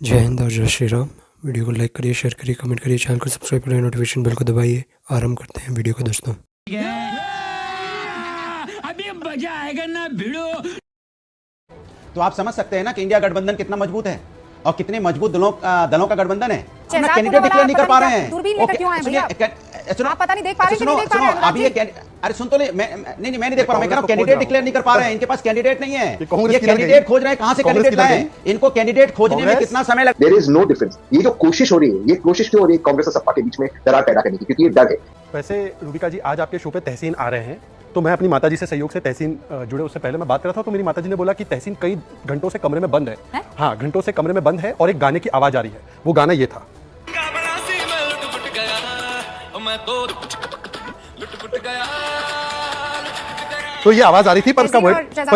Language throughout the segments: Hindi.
जय हिंद और जय श्री राम। वीडियो को लाइक करिए, शेयर करिए, कमेंट करिए, चैनल को सब्सक्राइब करिए, नोटिफिकेशन बेल को दबाइए। आरंभ करते हैं वीडियो को दोस्तों। अभी मजा आएगा ना भिड़ो। तो आप समझ सकते हैं ना कि इंडिया गठबंधन कितना मजबूत है और कितने मजबूत दलों का गठबंधन है। अपना कैंडिडेट डिक्लेयर नहीं कर पा रहे हैं। दूरबीन लेकर क्यों आए भैया? सुनो, आप पता नहीं देख पा रहे हैं कि नहीं देख पा रहे हैं? अभी ये अरे सुन तो ले, मैं नहीं देख पा रहा हूं। मैं कह रहा हूं कैंडिडेट डिक्लेयर नहीं कर पा रहे हैं। इनके पास कैंडिडेट नहीं है। ये कैंडिडेट खोज रहे हैं। कहां से कैंडिडेट लाएं? इनको कैंडिडेट खोजने में कितना समय लगता है? There is no difference. ये जो कोशिश हो रही है, ये कोशिश क्यों हो रही है कांग्रेस और सपा के बीच में दरार पैदा करने की? क्योंकि ये डर है। वैसे रूबिका जी, आज आपके शो पे तहसीन आ रहे हैं, तो मैं अपनी माताजी से सहयोग से तहसीन जुड़े उससे पहले मैं बात कर रहा था, तो मेरी माताजी ने बोला कि तहसीन कई घंटों से कमरे में बंद है। हाँ, घंटों से कमरे में बंद है और एक गाने की आवाज आ रही है। वो गाना ये था। तो ये आवाज आ रही थी, पर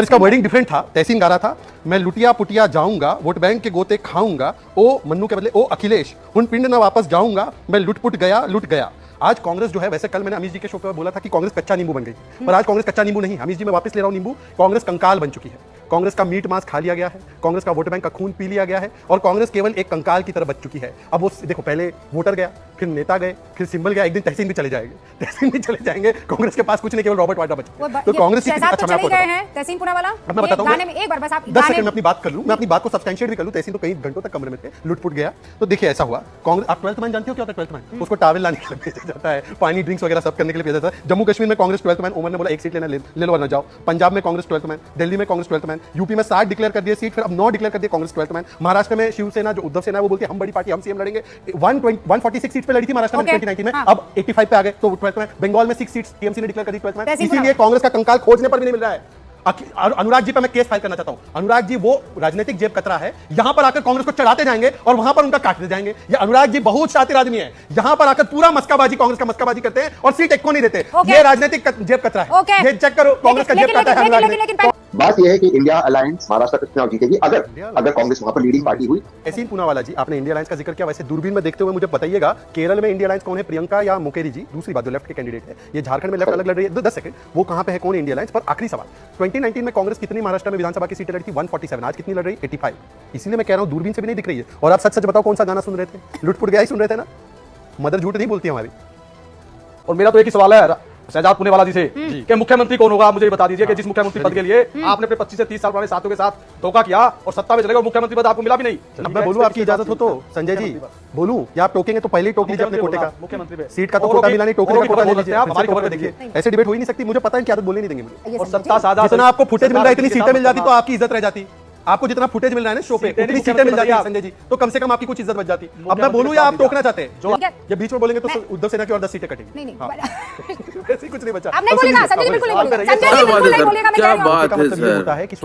इसका वर्डिंग डिफरेंट था। तहसीन गा रहा था, मैं लुटिया पुटिया जाऊंगा, वोट बैंक के गोते खाऊंगा, ओ मन्नू के बदले ओ अखिलेश, उन पिंड ना वापस जाऊंगा, मैं लुट गया। आज कांग्रेस जो है, वैसे कल मैंने अमीश जी के शो पे बोला था कि कांग्रेस कच्चा नींबू बन गई, पर आज कांग्रेस कच्चा नींबू नहीं। अमीश जी, मैं वापस ले रहा हूं नींबू। कांग्रेस कंकाल बन चुकी है। कांग्रेस का मीट मांस खा लिया गया है, कांग्रेस का वोट बैंक का खून पी लिया गया है और कांग्रेस केवल एक कंकाल की तरह बच चुकी है। अब वो देखो, पहले वोटर गया, फिर नेता गए, फिर सिंबल गया, एक दिन तहसीन भी चले जाएंगे। कांग्रेस के पास कुछ नहीं, केवल रॉबर्ट वाड्रा बचा। तो कांग्रेस तहसीन पुणे वाला, अब मैं बताता हूं, गाने में एक बार बस आप 10 सेकंड में अपनी बात कर लूं, मैं अपनी बात को सब्सटेंशिएट भी कर लूं। तहसीन तो कई घंटों तक कमरे में थे, लुटपुट गया। तो देखिए ऐसा हुआ, कांग्रेस, आप 12th मैन जानते हो क्या होता है? 12th मैन, उसको टावल लाने के लिए भेजा जाता है, पानी ड्रिंक्स वगैरह सब करने के लिए भेजा जाता है। जम्मू कश्मीर में कांग्रेस 12th मैन, उमर ने बोला एक सीट लेना ले लो वरना जाओ। पंजाब में कांग्रेस 12th मैन, दिल्ली में कांग्रेस 12th मैन, यूपी में 60 डिक्लेयर कर दिए सीट, फिर अब 9 डिक्लेयर कर दिए कांग्रेस 12th मैन। महाराष्ट्र में शिवसेना जो उद्धव सेना है, वो बोलती है हम बड़ी पार्टी, हम सीएम लड़ेंगे। 146 सीट पे लड़ी थी महाराष्ट्र में 2019 में, अब 85 पे आ गए, तो 12th मैन। बंगाल में 6 सीट्स टीएमसी ने डिक्लेयर कर दी 12th मैन। इसीलिए कांग्रेस का कंकाल खोजने पर भी नहीं मिल रहा है। अनुराग जी पे मैं केस फाइल करना चाहता हूं। अनुराग जी वो राजनीतिक जेब कतरा है, यहां पर आकर कांग्रेस को चढ़ाते जाएंगे और वहां पर उनका काटते जाएंगे। ये अनुराग जी बहुत शातिर आदमी है, यहां पर आकर पूरा मस्काबाजी, कांग्रेस का मस्काबाजी करते हैं और सीट एक को नहीं देते। ये राजनीतिक जेब कतरा है। ये चेक करो, कांग्रेस का जेब कतरा है अनुराग ने। बात यह है कि इंडिया अलायंस महाराष्ट्र का चुनाव जीतेगी अगर कांग्रेस वहां पर लीडिंग पार्टी हुई। तहसीन पूनावाला जी, आपने इंडिया अलायंस का जिक्र किया, वैसे दूरबीन में देखते हुए मुझे बताइएगा केरल में इंडिया अलायंस कौन है? प्रियंका या मुकेरी जी? दूसरी बात, जो लेफ्ट के कैंडिडेट है, ये झारखंड में लेफ्ट अलग लड़ रही है। 10 सेकंड, वो कहां पे है, कौन इंडिया अलायंस? पर आखिरी सवाल, 2019 में कांग्रेस कितनी महाराष्ट्र में विधानसभा की सीटें लड़ी थी? 147। आज कितनी लड़ रही? 85। इसीलिए मैं कह रहा हूं दूरबीन से भी नहीं दिख रही है। और आप सच सच बताओ, कौन सा गाना सुन रहे थे? लुटपुट गया ही सुन रहे थे ना? मदर झूठ नहीं बोलती हमारी। और मेरा तो एक ही सवाल है शहजाद पुणेवाला जी से कि मुख्यमंत्री कौन होगा? मुझे बता दीजिए कि जिस मुख्यमंत्री पद के लिए आपने अपने 25 से 30 साल पुराने साथियों के साथ धोखा किया और सत्ता में चले गए, मुख्यमंत्री पद आपको मिला भी नहीं। अब मैं बोलूं, आपकी इजाजत हो तो संजय जी बोलूं, या आप टोकेंगे तो पहले ही टोक लीजिए अपने कोटे का। मुख्यमंत्री पे सीट का तो कोटा मिला नहीं, टोकरे का कोटा ले लीजिए। हमारी खबर पे देखिए, ऐसे डिबेट हो ही नहीं सकती। मुझे पता है क्या, तो बोलने नहीं देंगे मुझे। और सत्ता साझा, जितना आपको फुटेज मिल रहा है, इतनी सीटें मिल जाती तो आपकी इज्जत रह जाती। आपको जितना फुटेज मिल रहा है ना शो पे, उतनी सीटें मिल जाती है संजय जी, तो कम से कम आपकी कुछ इज्जत बच जाती। अब मैं बोलूं या आप टोकना चाहते हैं? जो ये बीच में बोलेंगे तो उद्धव सेना की और 10 सीटें कटेंगी। नहीं, ऐसे कुछ नहीं बचा। आप नहीं बोलेगा, संजय जी बिल्कुल नहीं बोलेगा। संजय जी बिल्कुल नहीं बोलेगा। क्या बात है सर, होता है कि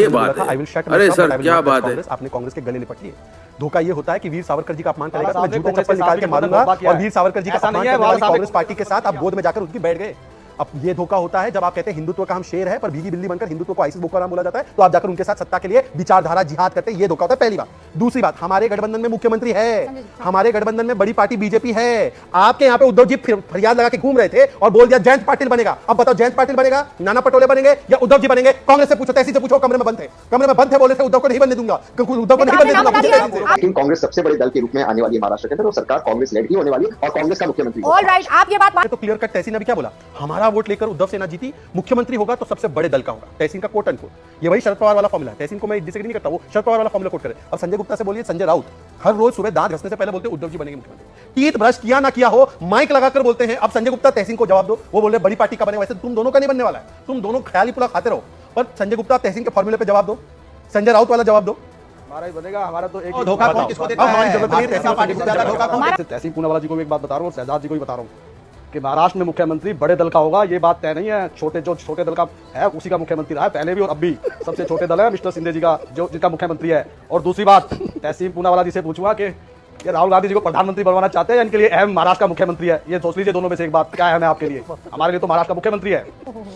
ये बात है। अरे सर, क्या बात है, आपने कांग्रेस के गले लिपट लिए। धोखा ये होता है कि वीर सावरकर जी का अपमान करेगा तो मैं जूते चप्पल निकाल के मारूंगा, और वीर सावरकर जी का अपमान करने वाली कांग्रेस पार्टी के साथ आप गोद में जाकर उसकी बैठ गए। अब ये धोखा होता है जब आप कहते हैं हिंदुत्व का हम शेर है, पर भीगी बिल्ली बनकर हिंदुत्व को आईसीस बोकाराम बोला जाता है, तो आप जाकर उनके साथ सत्ता के लिए विचारधारा जिहाद करते हैं। ये धोखा होता है, पहली बात। दूसरी बात, हमारे गठबंधन में मुख्यमंत्री है, हमारे गठबंधन में बड़ी पार्टी बीजेपी है। आपके यहाँ पे उद्धव जी फरियाद लगा के घूम रहे थे और बोल दिया जयंत पाटिल बनेगा। अब बताओ, जयंत पाटिल बनेगा, नाना पटोले बनेंगे या उद्धव जी बनेंगे? कांग्रेस से पूछो, तहसील से पूछो। कमरे में बंद थे, बोले थे उद्धव को नहीं बनने दूंगा, उद्धव को नहीं बनने दूंगा। लेकिन कांग्रेस सबसे बड़े दल के रूप में आने वाली है महाराष्ट्र के अंदर, और सरकार कांग्रेस लेड ही होने वाली है और कांग्रेस का मुख्यमंत्री। ऑलराइट, आप ये बात तो क्लियर कट तहसीन अभी क्या बोला, हमारा वोट लेकर उद्धव सेना जीती, मुख्यमंत्री होगा तो सबसे बड़े दल का होगा। तहसीन का कोट एंड कोट, ये वही शरद पवार वाला फॉर्मूला है। तहसीन को मैं डिसएग्री नहीं करता, वो शरद पवार वाला फॉर्मूला कोट करे। अब संजय गुप्ता से बोलिए, संजय राउत हर रोज सुबह दांत घसने से पहले बोलते हैं उद्धव जी बनेंगे मुख्यमंत्री। टीथ ब्रश किया ना किया हो, माइक लगाकर बोलते हैं। अब संजय गुप्ता तहसीन को जवाब दो, वो बोल रहे बड़ी पार्टी का बनेगा। वैसे तुम दोनों का नहीं बनने वाला है, तुम दोनों ख्याल ही पूरा खाते रहो। पर संजय गुप्ता तहसीन के फॉर्मूले पे जवाब दो, संजय राउत वाला जवाब दो। हमारा ही बनेगा, हमारा तो एक धोखा कौन किसको देता है? हमारी जरूरत नहीं है तहसीन पार्टी को ज्यादा धोखा कौन? तहसीन पूनावाला जी को एक बात बता रहा हूँ और शहजाद जी को भी बता रहा हूँ कि महाराष्ट्र में मुख्यमंत्री बड़े दल का होगा, ये बात तय नहीं है। छोटे दल का है, उसी का मुख्यमंत्री रहा है पहले भी और अब भी। सबसे छोटे दल है मिस्टर सिंधे जी का, जो जिनका मुख्यमंत्री है। और दूसरी बात, तहसीन पूनावाला जी से पूछूंगा कि राहुल गांधी जी को प्रधानमंत्री बनवाना चाहते हैं, इनके लिए अहम महाराष्ट्र का मुख्यमंत्री है। ये सोच लीजिए, दोनों में से एक बात क्या अहम है आपके लिए? हमारे लिए तो महाराष्ट्र का मुख्यमंत्री है।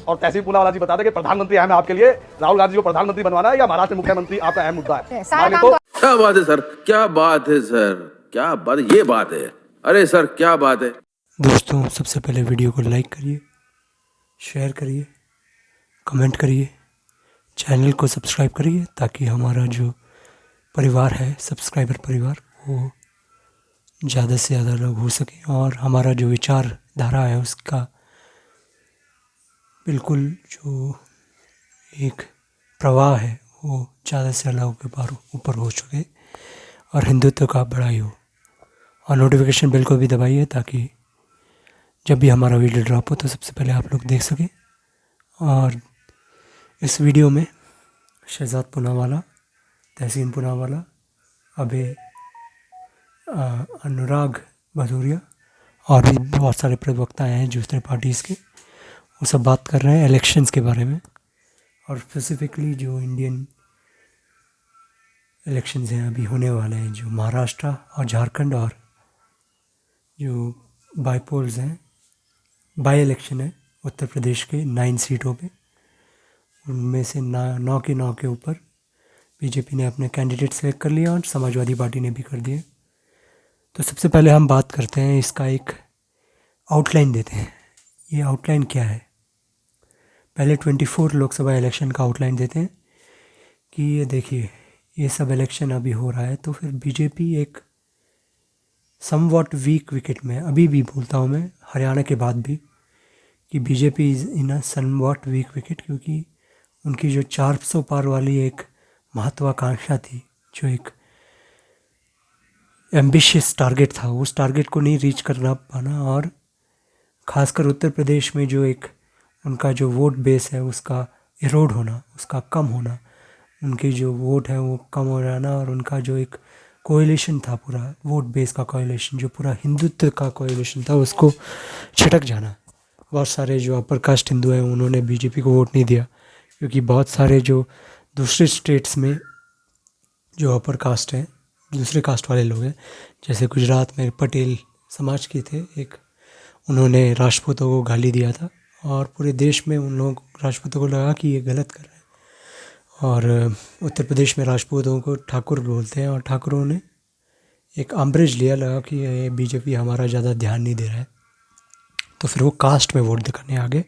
और तहसीन पूनावाला जी बता दें कि प्रधानमंत्री अहम है आपके लिए, राहुल गांधी जी को प्रधानमंत्री बनवाना है या महाराष्ट्र मुख्यमंत्री आपका अहम मुद्दा है? क्या बात है सर, क्या बात है सर, क्या बात, ये बात है। अरे सर, क्या बात है। दोस्तों, सबसे पहले वीडियो को लाइक करिए, शेयर करिए, कमेंट करिए, चैनल को सब्सक्राइब करिए, ताकि हमारा जो परिवार है, सब्सक्राइबर परिवार, वो ज़्यादा से ज़्यादा लोग हो सकें और हमारा जो विचारधारा है उसका बिल्कुल जो एक प्रवाह है वो ज़्यादा से ज़्यादा ऊपर हो सके और हिंदुत्व का बढ़ाई हो। और नोटिफिकेशन बेल को भी दबाइए ताकि जब भी हमारा वीडियो ड्रॉप हो तो सबसे पहले आप लोग देख सकें। और इस वीडियो में शहजाद पूनावाला, तहसीन पूनावाला, अभय, अनुराग भदौरिया और भी बहुत सारे प्रवक्ता हैं दूसरे पार्टीज़ के, वो सब बात कर रहे हैं इलेक्शंस के बारे में और स्पेसिफिकली जो इंडियन इलेक्शंस हैं अभी होने वाले हैं, जो महाराष्ट्र और झारखंड और जो बाईपोल्स हैं, बाई इलेक्शन है उत्तर प्रदेश के 9 सीटों पे, उनमें से 9 के ऊपर बीजेपी ने अपने कैंडिडेट सेलेक्ट कर लिया और समाजवादी पार्टी ने भी कर दिए। तो सबसे पहले हम बात करते हैं, इसका एक आउटलाइन देते हैं। ये आउटलाइन क्या है? पहले 24 लोकसभा इलेक्शन का आउटलाइन देते हैं कि ये देखिए ये सब इलेक्शन अभी हो रहा है तो फिर बीजेपी एक समवॉट वीक विकेट में, अभी भी बोलता हूँ मैं हरियाणा के बाद भी, कि BJP is in a somewhat weak wicket, क्योंकि उनकी जो 400 पार वाली एक महत्वाकांक्षा थी, जो एक एम्बिशियस टारगेट था, उस टारगेट को नहीं रीच करना पाना और ख़ासकर उत्तर प्रदेश में जो एक उनका जो वोट बेस है उसका इरोड होना, उसका कम होना, उनकी जो वोट है वो कम हो जाना और उनका जो एक कोएलिशन था, पूरा वोट बेस का कोएलिशन, जो पूरा हिंदुत्व का कोएलिशन था, उसको छिटक जाना। बहुत सारे जो अपर कास्ट हिंदू हैं उन्होंने बीजेपी को वोट नहीं दिया, क्योंकि बहुत सारे जो दूसरे स्टेट्स में जो अपर कास्ट हैं, दूसरे कास्ट वाले लोग हैं, जैसे गुजरात में पटेल समाज के थे एक, उन्होंने राजपूतों को गाली दिया था और पूरे देश में उन लोगों राजपूतों को लगा कि ये गलत कर रहे हैं। और उत्तर प्रदेश में राजपूतों को ठाकुर बोलते हैं और ठाकुरों ने एक अम्ब्रेज लिया, लगा कि ये बीजेपी हमारा ज़्यादा ध्यान नहीं दे रहा है, तो फिर वो कास्ट में वोट करने आ गए।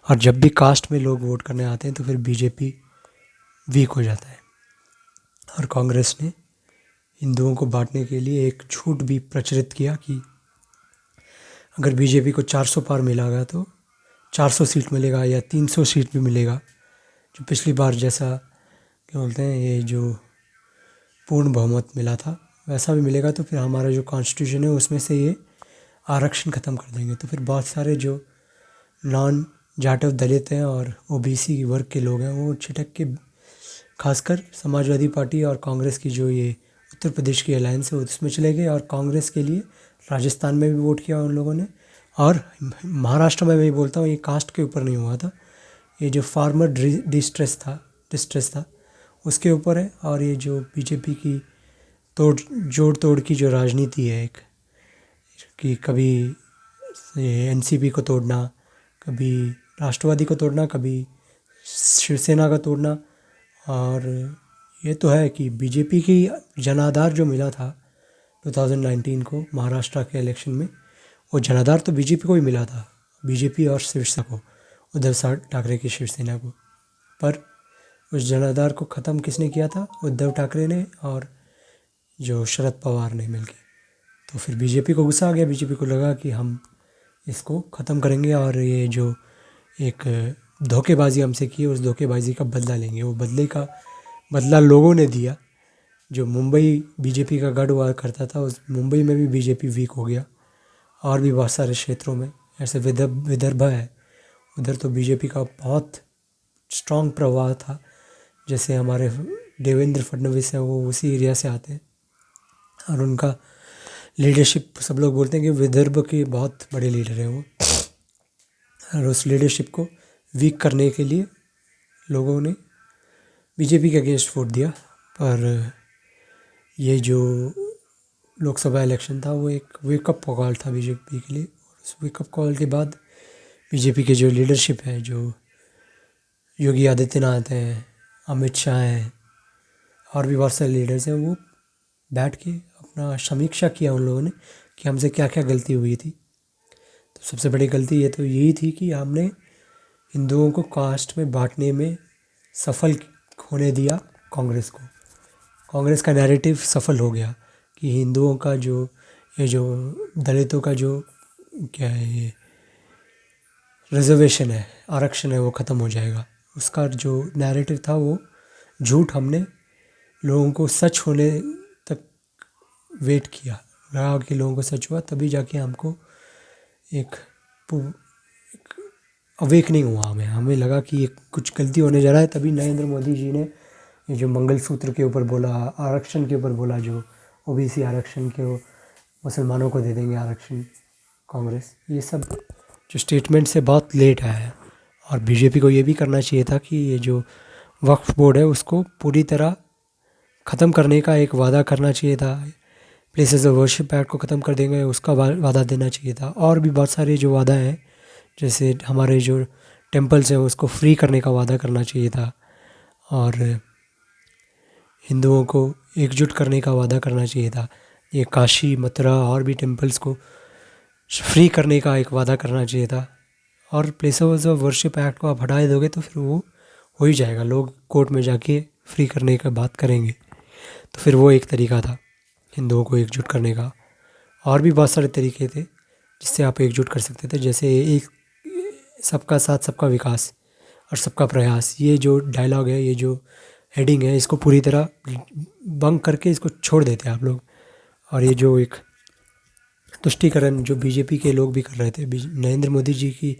और जब भी कास्ट में लोग वोट करने आते हैं तो फिर बीजेपी वीक हो जाता है। और कांग्रेस ने हिंदुओं को बांटने के लिए एक झूठ भी प्रचलित किया कि अगर बीजेपी को 400 पार मिलेगा तो 400 सीट मिलेगा या 300 सीट भी मिलेगा, जो पिछली बार जैसा क्या बोलते हैं ये जो पूर्ण बहुमत मिला था वैसा भी मिलेगा, तो फिर हमारा जो कॉन्स्टिट्यूशन है उसमें से ये आरक्षण ख़त्म कर देंगे। तो फिर बहुत सारे जो नॉन जाटव दलित हैं और ओबीसी वर्ग के लोग हैं वो छिटक के, खासकर समाजवादी पार्टी और कांग्रेस की जो ये उत्तर प्रदेश की अलायंस है उसमें चले गए और कांग्रेस के लिए राजस्थान में भी वोट किया उन लोगों ने। और महाराष्ट्र में मैं बोलता हूँ ये कास्ट के ऊपर नहीं हुआ था, ये जो फार्मर डिस्ट्रेस था उसके ऊपर है। और ये जो बीजेपी की जोड़ तोड़ की जो राजनीति है एक, कि कभी एनसीपी को तोड़ना, कभी राष्ट्रवादी को तोड़ना, कभी शिवसेना का तोड़ना। और ये तो है कि बीजेपी की जनाधार जो मिला था 2019 को महाराष्ट्र के इलेक्शन में, वो जनाधार तो बीजेपी को ही मिला था, बीजेपी और शिवसेना को, उद्धव ठाकरे की शिवसेना को। पर उस जनाधार को ख़त्म किसने किया था? उद्धव ठाकरे ने और जो शरद पवार ने मिलके। तो फिर बीजेपी को गुस्सा आ गया, बीजेपी को लगा कि हम इसको ख़त्म करेंगे और ये जो एक धोखेबाजी हमसे की उस धोखेबाजी का बदला लेंगे। वो बदला लोगों ने दिया। जो मुंबई बीजेपी का गढ़ हुआ करता था उस मुंबई में भी बीजेपी वीक हो गया और भी बहुत सारे क्षेत्रों में, ऐसे विदर्भ है उधर तो बीजेपी का बहुत स्ट्रॉन्ग प्रभाव था। जैसे हमारे देवेंद्र फडणवीस हैं वो उसी एरिया से आते हैं और उनका लीडरशिप, सब लोग बोलते हैं कि विदर्भ के बहुत बड़े लीडर हैं वो। और उस लीडरशिप को वीक करने के लिए लोगों ने बीजेपी के अगेंस्ट वोट दिया। पर ये जो लोकसभा इलेक्शन था वो एक वेकअप कॉल था बीजेपी के लिए। और उस वेकअप कॉल के बाद बीजेपी के जो लीडरशिप है, जो योगी आदित्यनाथ हैं, अमित शाह हैं और भी बहुत सारे लीडर्स हैं, वो बैठ के अपना समीक्षा किया उन लोगों ने कि हमसे क्या क्या गलती हुई थी। तो सबसे बड़ी गलती ये तो यही थी कि हमने हिंदुओं को कास्ट में बांटने में सफल होने दिया कांग्रेस को। कांग्रेस का नैरेटिव सफल हो गया कि हिंदुओं का जो ये जो दलितों का जो क्या है ये रिजर्वेशन है, आरक्षण है, वो ख़त्म हो जाएगा। उसका जो नैरेटिव था वो झूठ हमने लोगों को सच होने तक वेट किया, रहा कि लोगों को सच हुआ तभी जाके हमको एक अवेकनिंग हुआ। हमें लगा कि ये कुछ गलती होने जा रहा है, तभी नरेंद्र मोदी जी ने ये जो मंगलसूत्र के ऊपर बोला, आरक्षण के ऊपर बोला, जो ओबीसी आरक्षण के मुसलमानों को दे देंगे आरक्षण कांग्रेस, ये सब जो स्टेटमेंट से बहुत लेट आया है। और बीजेपी को ये भी करना चाहिए था कि ये जो वक्फ बोर्ड है उसको पूरी तरह ख़त्म करने का एक वादा करना चाहिए था। प्लेसेस ऑफ वर्शिप एक्ट को ख़त्म कर देंगे उसका वादा देना चाहिए था। और भी बहुत सारे जो वादा हैं, जैसे हमारे जो टेम्पल्स हैं उसको फ्री करने का वादा करना चाहिए था, और हिंदुओं को एकजुट करने का वादा करना चाहिए था। ये काशी, मथुरा और भी टेम्पल्स को फ्री करने का एक वादा करना चाहिए था। और प्लेसेस ऑफ वर्शिप एक्ट को आप हटा दोगे तो फिर वो हो ही जाएगा, लोग कोर्ट में जाके फ्री करने का बात करेंगे, तो फिर वो एक तरीका था हिंदुओं को एकजुट करने का। और भी बहुत सारे तरीके थे जिससे आप एकजुट कर सकते थे, जैसे एक सबका साथ सबका विकास और सबका प्रयास। ये जो डायलॉग है, ये जो हेडिंग है, इसको पूरी तरह बंक करके इसको छोड़ देते आप लोग। और ये जो एक तुष्टीकरण जो बीजेपी के लोग भी कर रहे थे, नरेंद्र मोदी जी की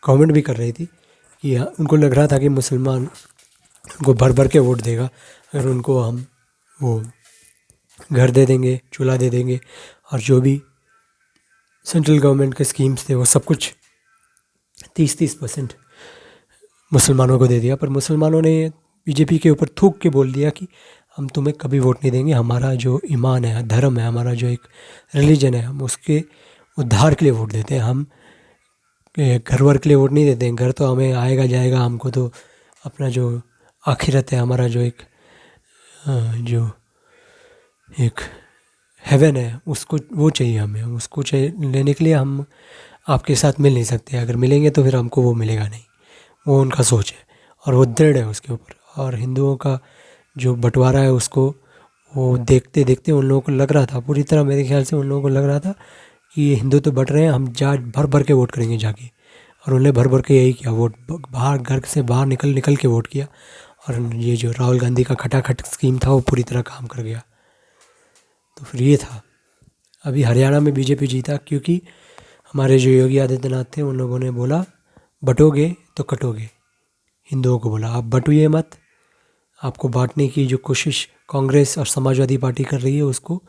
गवर्नमेंट भी कर रही थी, कि उनको लग रहा था कि मुसलमान उनको भर भर के वोट देगा अगर उनको हम वो घर दे देंगे, चूल्हा दे देंगे, और जो भी सेंट्रल गवर्नमेंट के स्कीम्स थे वो सब कुछ 30% मुसलमानों को दे दिया। पर मुसलमानों ने बीजेपी के ऊपर थूक के बोल दिया कि हम तुम्हें कभी वोट नहीं देंगे, हमारा जो ईमान है, धर्म है, हमारा जो एक रिलीजन है, हम उसके उद्धार के लिए वोट देते हैं, हम घर वर के लिए वोट नहीं देते हैं। घर तो हमें आएगा जाएगा, हमको तो अपना जो आखिरत है, हमारा जो जो एक हेवन है, उसको वो चाहिए हमें, उसको चाहिए लेने के लिए हम आपके साथ मिल नहीं सकते, अगर मिलेंगे तो फिर हमको वो मिलेगा नहीं। वो उनका सोच है और वो दृढ़ है उसके ऊपर। और हिंदुओं का जो बंटवारा है उसको वो देखते देखते उन लोगों को लग रहा था, पूरी तरह मेरे ख्याल से उन लोगों को लग रहा था कि ये हिंदू तो बट रहे हैं, हम भर भर के वोट करेंगे जाके। और उन्होंने भर भर के यही किया, वोट बाहर घर से बाहर निकल के वोट किया। और ये जो राहुल गांधी का खटाखट स्कीम था वो पूरी तरह काम कर गया। तो फिर ये था। अभी हरियाणा में बीजेपी जीता क्योंकि हमारे जो योगी आदित्यनाथ थे उन लोगों ने बोला बटोगे तो कटोगे। हिंदुओं को बोला आप बटुए मत, आपको बांटने की जो कोशिश कांग्रेस और समाजवादी पार्टी कर रही है उसको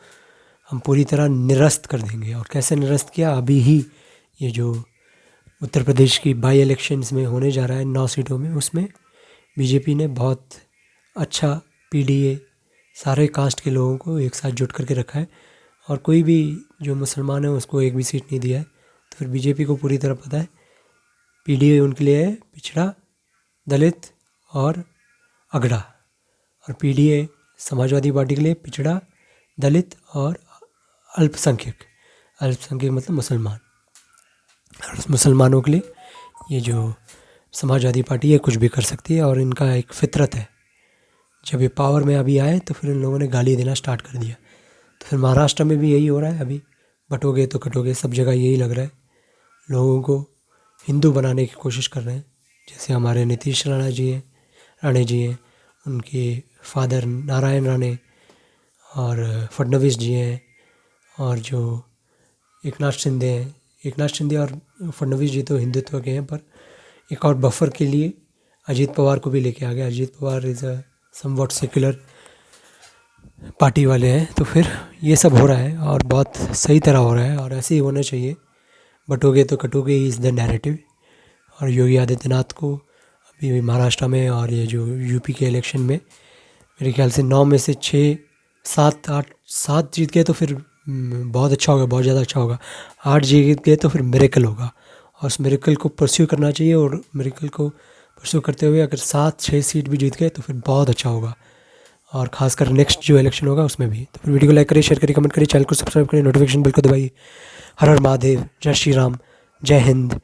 हम पूरी तरह निरस्त कर देंगे। और कैसे निरस्त किया, अभी ही ये जो उत्तर प्रदेश की बाई इलेक्शंस में होने जा रहा है 9 सीटों में, उसमें बीजेपी ने बहुत अच्छा पीडीए सारे कास्ट के लोगों को एक साथ जुट करके रखा है, और कोई भी जो मुसलमान है उसको एक भी सीट नहीं दिया है। तो फिर बीजेपी को पूरी तरह पता है पीडीए उनके लिए है पिछड़ा, दलित और अगड़ा, और पीडीए समाजवादी पार्टी के लिए पिछड़ा, दलित और अल्पसंख्यक। अल्पसंख्यक मतलब मुसलमान। और मुसलमानों के लिए ये जो समाजवादी पार्टी है कुछ भी कर सकती है, और इनका एक फितरत है। जब ये पावर में अभी आए तो फिर इन लोगों ने गाली देना स्टार्ट कर दिया। तो फिर महाराष्ट्र में भी यही हो रहा है, अभी बटोगे तो कटोगे, सब जगह यही लग रहा है। लोगों को हिंदू बनाने की कोशिश कर रहे हैं, जैसे हमारे नीतीश राणे जी हैं, उनके फादर नारायण राणे और फडणवीस जी हैं, और जो एकनाथ शिंदे हैं। एकनाथ शिंदे और फडणवीस जी तो हिंदुत्व के हैं, पर एक और बफर के लिए अजीत पवार को भी लेके आ गए। Ajit Pawar is a somewhat secular party वाले हैं। तो फिर ये सब हो रहा है और बहुत सही तरह हो रहा है, और ऐसे ही होना चाहिए। बटोगे तो कटोगे इज़ द नैरेटिव। और योगी आदित्यनाथ को अभी महाराष्ट्र में और ये जो यूपी के इलेक्शन में मेरे ख्याल से 9 में से 6, 7, 8, 7 जीत गए तो फिर बहुत अच्छा होगा, बहुत ज़्यादा अच्छा होगा। 8 जीत गए तो फिर मिरेकल होगा, और उस मिरेकल को परस्यू करना चाहिए। और मिरेकल को परस्यू करते हुए अगर 7-6 सीट भी जीत गए तो फिर बहुत अच्छा होगा, और ख़ासकर नेक्स्ट जो इलेक्शन होगा उसमें भी। तो फिर वीडियो को लाइक करिए, शेयर करिए, कमेंट करिए, चैनल को सब्सक्राइब करिए, नोटिफिकेशन बिल को दबाइए। हर हर महादेव, जय श्री राम, जय हिंद,